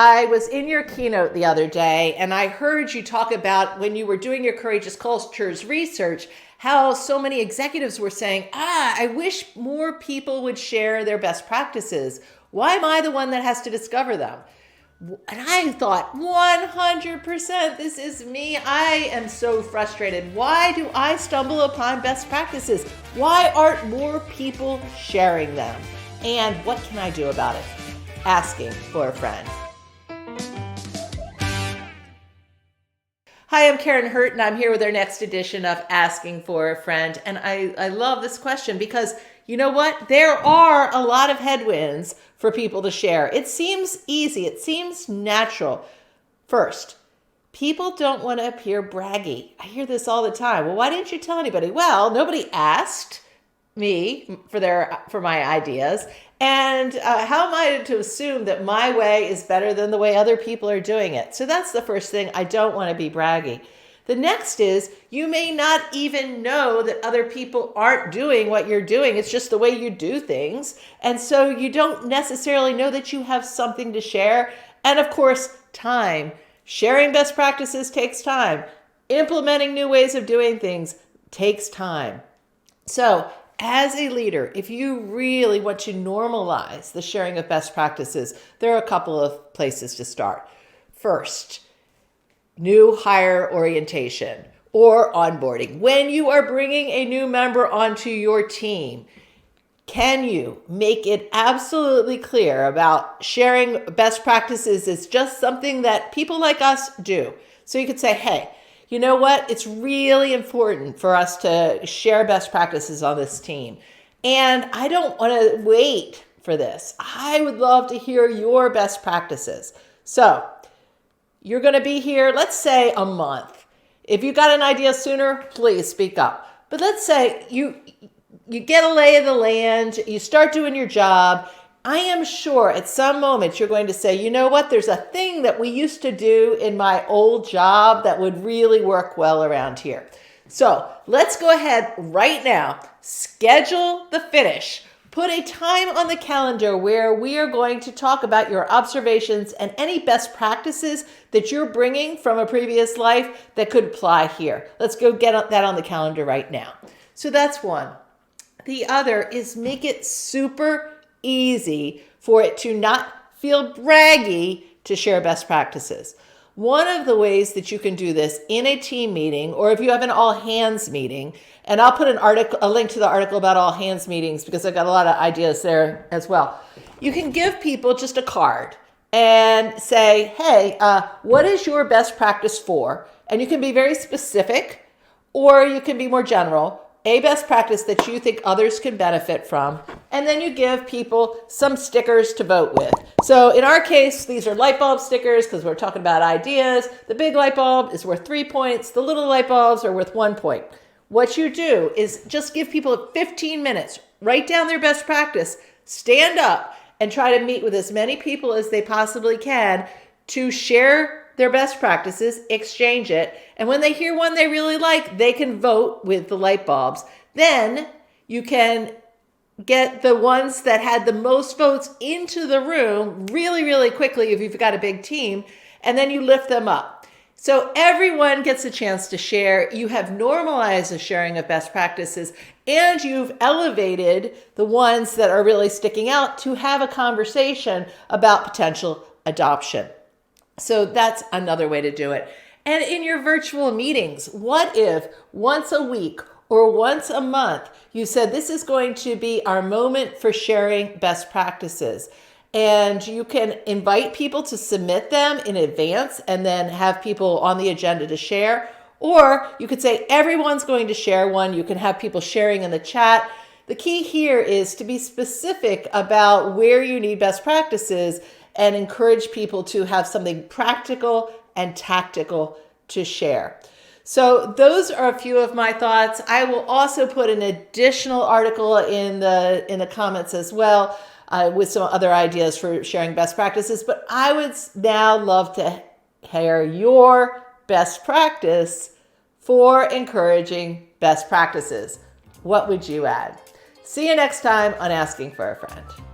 I was in your keynote the other day, and I heard you talk about when you were doing your Courageous Cultures research, how so many executives were saying, I wish more people would share their best practices. Why am I the one that has to discover them? And I thought, 100%, this is me. I am so frustrated. Why do I stumble upon best practices? Why aren't more people sharing them? And what can I do about it? Asking for a friend. Hi, I'm Karen Hurt, and I'm here with our next edition of Asking for a Friend. And I love this question because you know what? There are a lot of headwinds for people to share. It seems easy. It seems natural. First, people don't want to appear braggy. I hear this all the time. Well, why didn't you tell anybody? Well, nobody asked me for my ideas. And how am I to assume that my way is better than the way other people are doing it? So that's the first thing. I don't want to be braggy. The next is you may not even know that other people aren't doing what you're doing. It's just the way you do things. And so you don't necessarily know that you have something to share. And of course, time. Sharing best practices takes time. Implementing new ways of doing things takes time. So as a leader, if you really want to normalize the sharing of best practices, there are a couple of places to start. First, new hire orientation or onboarding. When you are bringing a new member onto your team, can you make it absolutely clear about sharing best practices is just something that people like us do? So you could say, hey, you know what? It's really important for us to share best practices on this team. And I don't want to wait for this. I would love to hear your best practices. So you're going to be here, let's say a month. If you got an idea sooner, please speak up. But let's say you get a lay of the land, you start doing your job. I am sure at some moment you're going to say, you know what, there's a thing that we used to do in my old job that would really work well around here. So let's go ahead right now, schedule the finish. Put a time on the calendar where we are going to talk about your observations and any best practices that you're bringing from a previous life that could apply here. Let's go get that on the calendar right now. So that's one. The other is make it super easy for it to not feel braggy to share best practices. One of the ways that you can do this in a team meeting, or if you have an all hands meeting, and I'll put a link to the article about all hands meetings because I've got a lot of ideas there as well. You can give people just a card and say, hey, what is your best practice for? And you can be very specific, or you can be more general. A best practice that you think others can benefit from, and then you give people some stickers to vote with. So in our case, these are light bulb stickers because we're talking about ideas. The big light bulb is worth 3 points. The little light bulbs are worth 1 point. What you do is just give people 15 minutes, write down their best practice, stand up, and try to meet with as many people as they possibly can to share their best practices, exchange it, and when they hear one they really like, they can vote with the light bulbs. Then you can get the ones that had the most votes into the room really, really quickly if you've got a big team, and then you lift them up. So everyone gets a chance to share. You have normalized the sharing of best practices, and you've elevated the ones that are really sticking out to have a conversation about potential adoption. So that's another way to do it. And in your virtual meetings, what if once a week or once a month, you said this is going to be our moment for sharing best practices? And you can invite people to submit them in advance and then have people on the agenda to share. Or you could say everyone's going to share one. You can have people sharing in the chat. The key here is to be specific about where you need best practices and encourage people to have something practical and tactical to share. So those are a few of my thoughts. I will also put an additional article in the comments as well with some other ideas for sharing best practices. But I would now love to hear your best practice for encouraging best practices. What would you add? See you next time on Asking for a Friend.